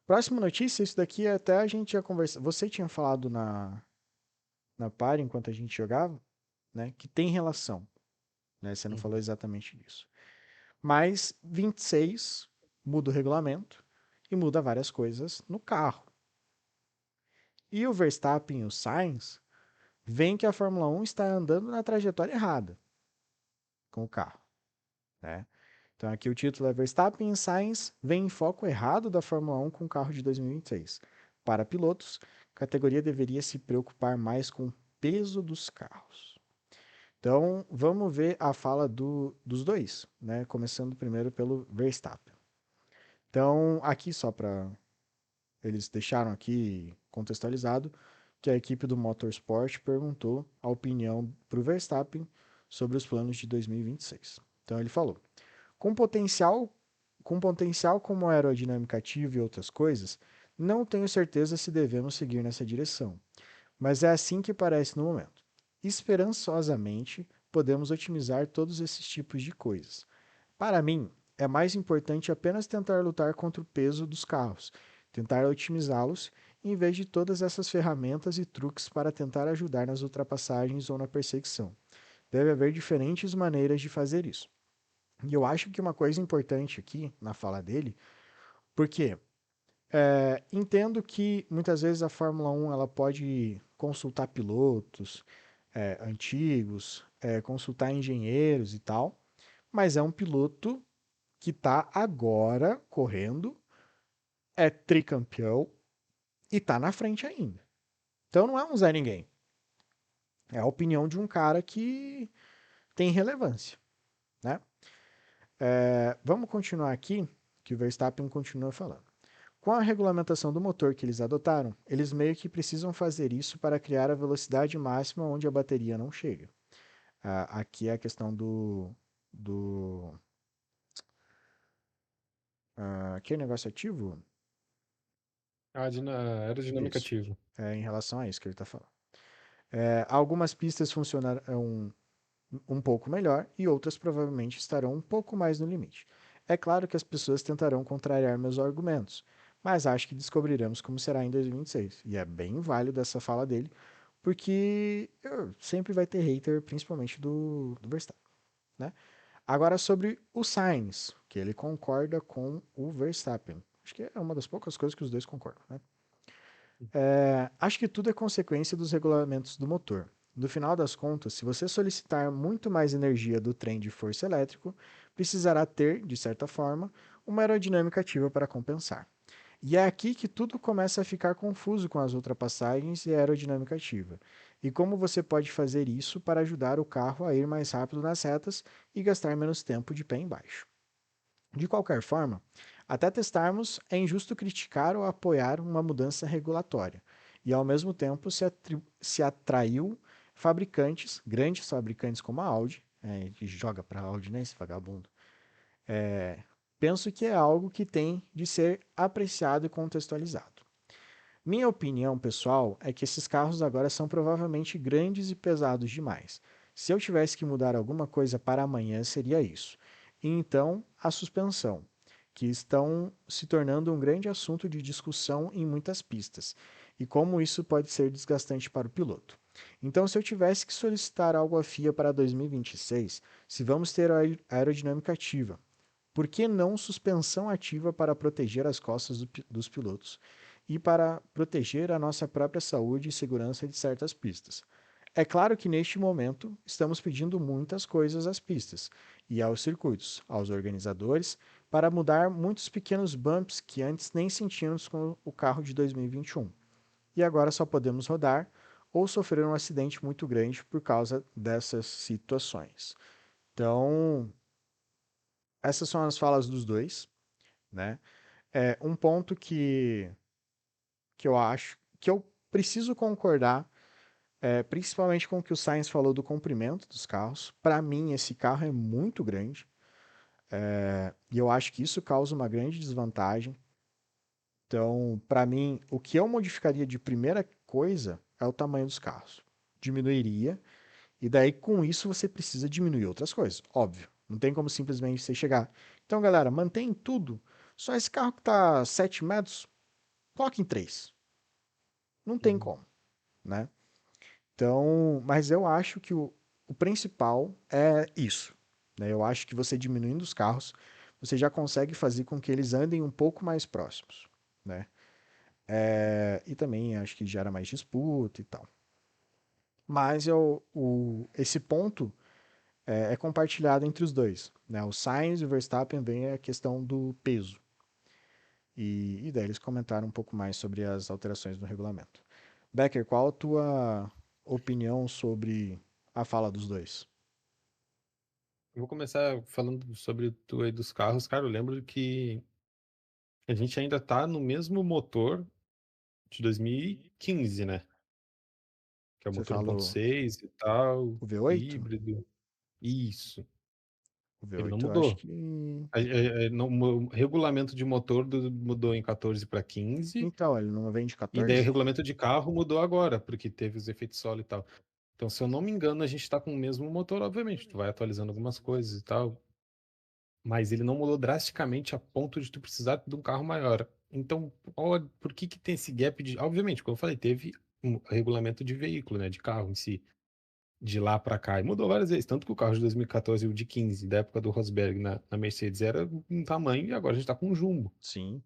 Próxima notícia, isso daqui até a gente já conversou. Você tinha falado na par enquanto a gente jogava, né? Que tem relação, né? Você não falou Uhum. exatamente disso. Mas 26 muda o regulamento e muda várias coisas no carro. E o Verstappen e o Sainz veem que a Fórmula 1 está andando na trajetória errada com o carro, né? Então aqui o título é Verstappen e Sainz veem foco errado da Fórmula 1 com o carro de 2026. Para pilotos, a categoria deveria se preocupar mais com o peso dos carros. Então vamos ver a fala dos dois, né? Começando primeiro pelo Verstappen. Então aqui só para eles deixaram aqui contextualizado que a equipe do Motorsport perguntou a opinião para o Verstappen sobre os planos de 2026. Então ele falou: com potencial, com potencial como aerodinâmica ativa e outras coisas, não tenho certeza se devemos seguir nessa direção, mas é assim que parece no momento. Esperançosamente, podemos otimizar todos esses tipos de coisas. Para mim, é mais importante apenas tentar lutar contra o peso dos carros, tentar otimizá-los, em vez de todas essas ferramentas e truques para tentar ajudar nas ultrapassagens ou na perseguição. Deve haver diferentes maneiras de fazer isso. E eu acho que uma coisa importante aqui na fala dele, porque entendo que muitas vezes a Fórmula 1 ela pode consultar pilotos antigos, consultar engenheiros e tal, mas é um piloto que está agora correndo, é tricampeão e está na frente ainda. Então não é um Zé Ninguém. É a opinião de um cara que tem relevância, né? Vamos continuar aqui, que o Verstappen continua falando. Com a regulamentação do motor que eles adotaram, eles meio que precisam fazer isso para criar a velocidade máxima onde a bateria não chega. Aqui é a questão do que negócio ativo? Aerodinâmica Isso. ativa. É em relação a isso que ele está falando. Algumas pistas funcionarão um pouco melhor e outras provavelmente estarão um pouco mais no limite. É claro que as pessoas tentarão contrariar meus argumentos, mas acho que descobriremos como será em 2026. E é bem válido essa fala dele, porque sempre vai ter hater, principalmente do Verstappen, né? Agora sobre o Sainz, que ele concorda com o Verstappen. Acho que é uma das poucas coisas que os dois concordam, né? Acho que tudo é consequência dos regulamentos do motor. No final das contas, se você solicitar muito mais energia do trem de força elétrico, precisará ter, de certa forma, uma aerodinâmica ativa para compensar. E é aqui que tudo começa a ficar confuso com as ultrapassagens e a aerodinâmica ativa. E como você pode fazer isso para ajudar o carro a ir mais rápido nas retas e gastar menos tempo de pé embaixo. De qualquer forma, até testarmos, é injusto criticar ou apoiar uma mudança regulatória. E ao mesmo tempo se atraiu fabricantes, grandes fabricantes como a Audi, que joga para a Audi, né, esse vagabundo. Penso que é algo que tem de ser apreciado e contextualizado. Minha opinião pessoal é que esses carros agora são provavelmente grandes e pesados demais. Se eu tivesse que mudar alguma coisa para amanhã, seria isso. E então, a suspensão, que estão se tornando um grande assunto de discussão em muitas pistas, e como isso pode ser desgastante para o piloto. Então, se eu tivesse que solicitar algo à FIA para 2026, se vamos ter aerodinâmica ativa, por que não suspensão ativa para proteger as costas dos pilotos e para proteger a nossa própria saúde e segurança de certas pistas? É claro que neste momento estamos pedindo muitas coisas às pistas e aos circuitos, aos organizadores, para mudar muitos pequenos bumps que antes nem sentíamos com o carro de 2021. E agora só podemos rodar ou sofrer um acidente muito grande por causa dessas situações. Então, essas são as falas dos dois, né? Um ponto que eu acho que eu preciso concordar, principalmente com o que o Sainz falou do comprimento dos carros. Para mim, esse carro é muito grande, e eu acho que isso causa uma grande desvantagem. Então, para mim, o que eu modificaria de primeira coisa é o tamanho dos carros. Diminuiria, e daí com isso você precisa diminuir outras coisas, óbvio. Não tem como simplesmente você chegar. Então, galera, mantém tudo. Só esse carro que tá 7 metros. Coloque em 3. Não tem Uhum. como, né? Então, mas eu acho que o principal é isso, né? Eu acho que você diminuindo os carros, você já consegue fazer com que eles andem um pouco mais próximos, né? E também acho que gera mais disputa e tal. Mas esse ponto é compartilhado entre os dois, né? O Sainz e o Verstappen vem a questão do peso. E daí eles comentaram um pouco mais sobre as alterações no regulamento. Becker, qual a tua opinião sobre a fala dos dois? Eu vou começar falando sobre tu aí dos carros. Cara, eu lembro que a gente ainda tá no mesmo motor de 2015, né? Que é o Você motor fala 1.6 e tal, o V8? híbrido. Isso. O Ele não V8 eu acho mudou. que. O regulamento de motor mudou em 14 para 15, Então, ele não vem de e daí o 14? regulamento de carro mudou agora, porque teve os efeitos solo e tal. Então, se eu não me engano, a gente está com o mesmo motor, obviamente. Tu vai atualizando algumas coisas e tal, mas ele não mudou drasticamente a ponto de tu precisar de um carro maior. Então, ó, por que que tem esse gap de... Obviamente, como eu falei, teve um regulamento de veículo, né, de carro em si, de lá para cá, e mudou várias vezes. Tanto que o carro de 2014 e o de 15, da época do Rosberg na Mercedes, era um tamanho, e agora a gente tá com um jumbo. Sim.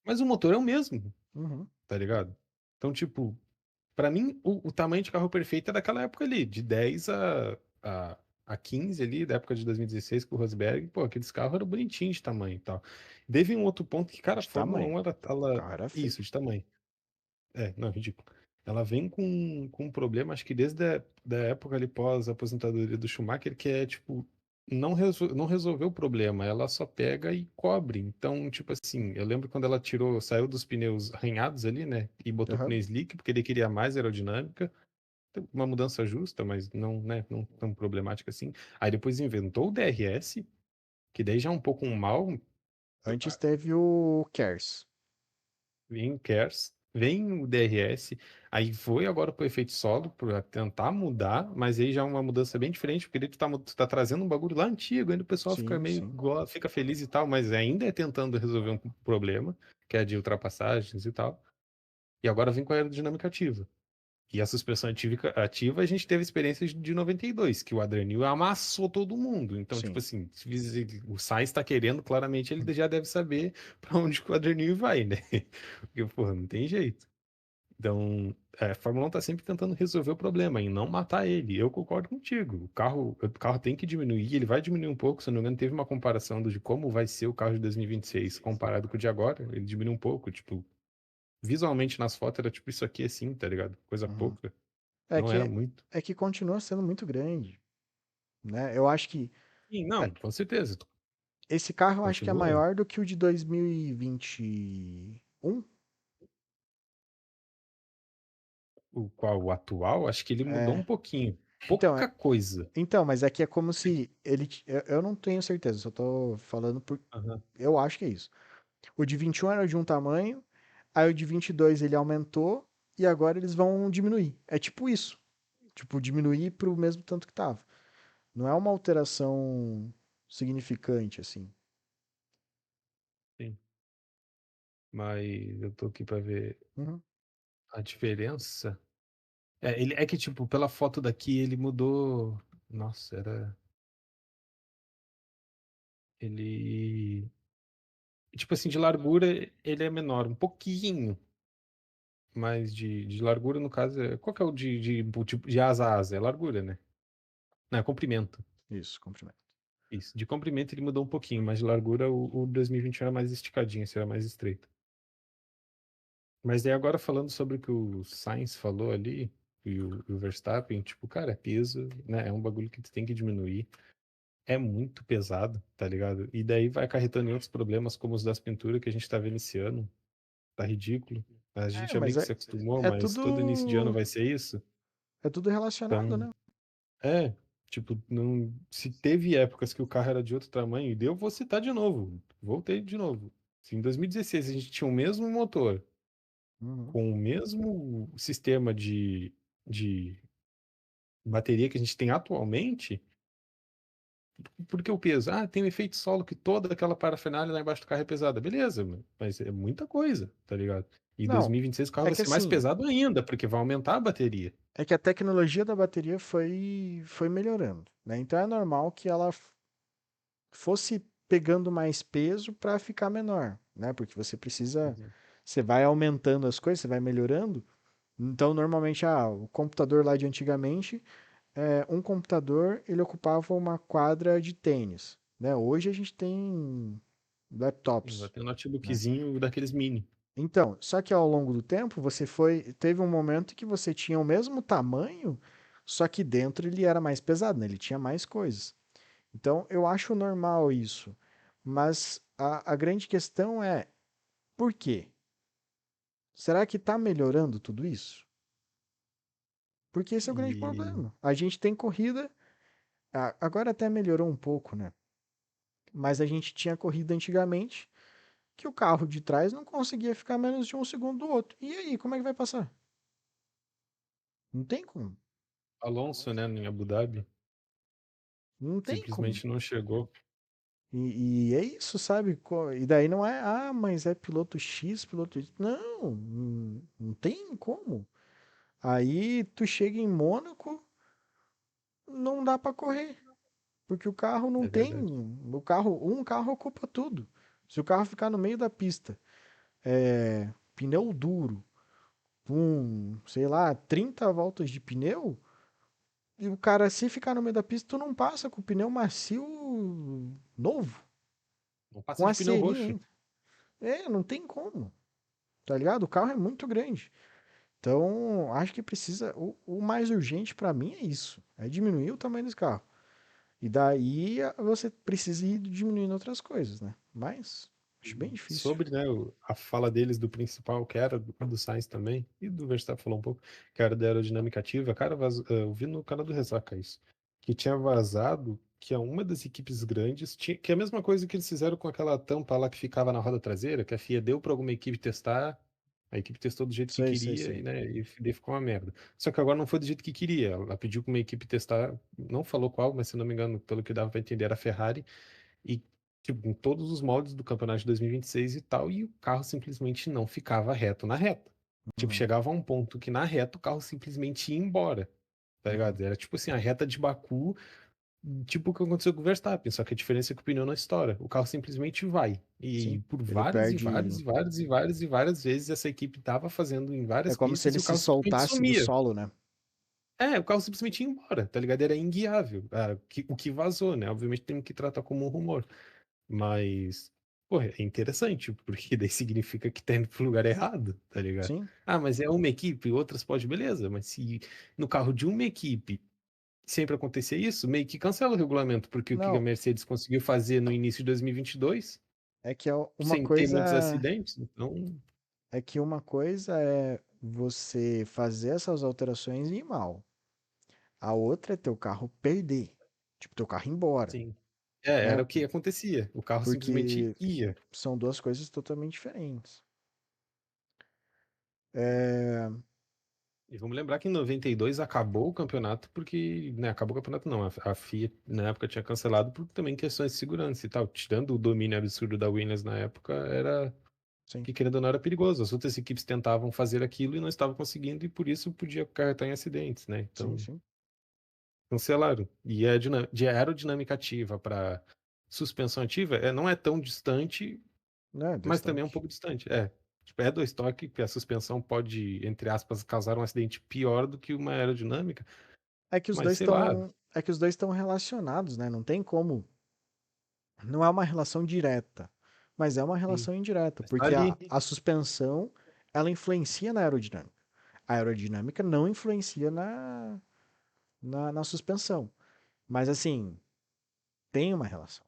Mas o motor é o mesmo, Uhum. tá ligado? Então, tipo, pra mim, o tamanho de carro perfeito é daquela época ali, de 10 a 15 ali, da época de 2016 com o Rosberg. Pô, aqueles carros eram bonitinhos de tamanho e tal. Teve um outro ponto que, cara, a De Fórmula tamanho. 1, O ela... carro era Isso, feio. de tamanho. É, não, ridículo. Ela vem com um problema, acho que desde a da época ali pós-aposentadoria do Schumacher, que é, tipo, não resolveu o problema, ela só pega e cobre. Então, tipo assim, eu lembro quando ela saiu dos pneus arranhados ali, né, e botou pneu Aham. slick, porque ele queria mais aerodinâmica, uma mudança justa, mas não, né, não tão problemática assim. Aí depois inventou o DRS, que daí já é um pouco um mal, Antes teve o KERS. vem o KERS, vem o DRS, aí foi agora pro efeito solo para tentar mudar, mas aí já é uma mudança bem diferente, porque daí tu tá trazendo um bagulho lá antigo, ainda o pessoal fica Sim, meio, sim. fica feliz e tal, mas ainda é tentando resolver um problema, que é de ultrapassagens e tal. E agora vem com a aerodinâmica ativa. E a suspensão ativa, a gente teve experiências de 92, que o Adrian Newey amassou todo mundo. Então, tipo Sim. assim, se o Sainz está querendo, claramente ele já deve saber para onde que o Adrian Newey vai, né? Porque, porra, não tem jeito. Então, a Fórmula 1 tá sempre tentando resolver o problema e não matar ele. Eu concordo contigo. O carro tem que diminuir, ele vai diminuir um pouco. Se eu não me engano, teve uma comparação de como vai ser o carro de 2026 comparado com o de agora. Ele diminuiu um pouco, tipo, visualmente nas fotos era tipo isso aqui assim, tá ligado? Coisa Uhum. pouca. É Não era que, muito. é que continua sendo muito grande, né? Eu acho que Sim, é, não, com certeza. esse carro eu acho que é Continua. maior do que o de 2021. O qual? O atual? Acho que ele mudou É, um pouquinho. então, Pouca coisa. mas é que é como se ele. Eu não tenho certeza, só tô falando por. Aham, Eu acho que é isso. O de 21 era de um tamanho, aí o de 22 ele aumentou e agora eles vão diminuir. É tipo isso. Tipo, diminuir pro mesmo tanto que tava. Não é uma alteração significante, assim. sim. Mas eu tô aqui pra ver Uhum. a diferença. É que, tipo, pela foto daqui ele mudou. Nossa, era. Ele. Tipo assim, de largura ele é menor, um pouquinho. Mas de largura, no caso, qual que é o o tipo de asa a asa? É largura, né? Não, é comprimento. Isso, comprimento. Isso. De comprimento ele mudou um pouquinho, mas de largura o 2021 era mais esticadinho, esse era mais estreito. Mas aí agora falando sobre o que o Sainz falou ali, e o Verstappen, tipo, cara, é peso, né? É um bagulho que tu tem que diminuir. É muito pesado, tá ligado? E daí vai acarretando em outros problemas, como os das pinturas que a gente tá vendo esse ano. Tá ridículo. A gente É, já meio mas que se acostumou, é mas todo início de ano tudo vai ser isso. é tudo relacionado, Então, né? tipo, não, se teve épocas que o carro era de outro tamanho, e deu, vou citar de novo. Voltei de novo. Se em 2016 a gente tinha o mesmo motor, Uhum. com o mesmo sistema de bateria que a gente tem atualmente, por que o peso? Ah, tem o efeito solo que toda aquela parafernália lá embaixo do carro é pesada. Beleza, mas é muita coisa, tá ligado? E Não, 2026 o carro é vai que ser mais assim, pesado ainda, porque vai aumentar a bateria. é que a tecnologia da bateria foi melhorando, né? Então é normal que ela fosse pegando mais peso para ficar menor, né? Porque você precisa, Uhum. você vai aumentando as coisas, você vai melhorando. Então, normalmente, o computador lá de antigamente, um computador, ele ocupava uma quadra de tênis, né? Hoje a gente tem Vai laptops, ter um né? notebookzinho daqueles mini. Então, só que ao longo do tempo, teve um momento que você tinha o mesmo tamanho, só que dentro ele era mais pesado, né? Ele tinha mais coisas. Então, eu acho normal isso. Mas a grande questão é, por quê? Será que está melhorando tudo isso? Porque esse é o grande E problema. A gente tem corrida, agora até melhorou um pouco, né? Mas a gente tinha corrida antigamente que o carro de trás não conseguia ficar menos de um segundo do outro. E aí, como é que vai passar? Não tem como. Alonso, né, em Abu Dhabi, Não tem como. simplesmente não chegou. E é isso, sabe? E daí não é, mas é piloto X, piloto Y. Não, não tem como. Aí tu chega em Mônaco, não dá pra correr, porque o carro não É tem, verdade. um carro ocupa tudo. Se o carro ficar no meio da pista, pneu duro, com, sei lá, 30 voltas de pneu, e o cara se ficar no meio da pista, tu não passa com o pneu macio novo, Não com passa a de pneu cerinha roxo. ainda. Não tem como, tá ligado? O carro é muito grande. Então, acho que precisa. O mais urgente pra mim é isso: é diminuir o tamanho desse carro. E daí você precisa ir diminuindo outras coisas, né? Mas acho bem difícil. Sobre, né, a fala deles do principal, que era do Sainz também, e do Verstappen falou um pouco, que era da aerodinâmica ativa, cara, eu vi no canal do Ressaca isso, que tinha vazado que uma das equipes grandes, que é a mesma coisa que eles fizeram com aquela tampa lá que ficava na roda traseira, que a FIA deu para alguma equipe testar, a equipe testou do jeito que Sei, sei, queria, e, sei. né, e daí ficou uma merda. Só que agora não foi do jeito que queria, ela pediu para uma equipe testar, não falou qual, mas se não me engano, pelo que dava para entender, era a Ferrari, e tipo, em todos os moldes do campeonato de 2026 e tal, e o carro simplesmente não ficava reto na reta. Tipo, Uhum, chegava a um ponto que na reta o carro simplesmente ia embora, tá uhum. ligado? Era tipo assim, a reta de Baku, tipo o que aconteceu com o Verstappen, só que a diferença é que o pneu não estoura, o carro simplesmente vai. E Sim. por Ele várias e várias perde. e várias e várias e várias vezes essa equipe tava fazendo em É várias como se pistas ele e o se carro simplesmente soltasse do sumia. solo, né? É, o carro simplesmente ia embora, tá ligado? Era inguiável. O que vazou, né? Obviamente tem que tratar como um rumor. Mas, pô, é interessante, porque daí significa que tá indo pro lugar errado, tá ligado? Sim. Ah, mas é uma equipe, outras pode, beleza, mas se no carro de uma equipe sempre acontecer isso, meio que cancela o regulamento, porque o que a Não, Mercedes conseguiu fazer no início de 2022, é que uma sem ter muitos coisa acidentes, então, é você fazer essas alterações e ir mal. A outra é teu carro perder. Tipo, teu carro ir embora, sim. né? Era o que acontecia. O carro simplesmente Porque ia. são duas coisas totalmente diferentes. É, E vamos lembrar que em 92 acabou o campeonato porque, né, acabou o campeonato não, a FIA na época tinha cancelado por também questões de segurança e tal, tirando o domínio absurdo da Williams na época, era sim, que querendo ou não era perigoso, as outras equipes tentavam fazer aquilo e não estavam conseguindo e por isso podia acarretar em acidentes, né, sim, então sim. cancelaram. E de aerodinâmica ativa para suspensão ativa não é tão distante, Não, é dois mas também é um toques. pouco distante. Tipo, é dois toques, que a suspensão pode, entre aspas, causar um acidente pior do que uma aerodinâmica, mas sei lá, É que os dois estão relacionados, né? Não tem como. Não é uma relação direta, mas é uma sim, relação indireta, mas tá porque ali. a suspensão ela influencia na aerodinâmica. A aerodinâmica não influencia na suspensão. Mas assim, tem uma relação.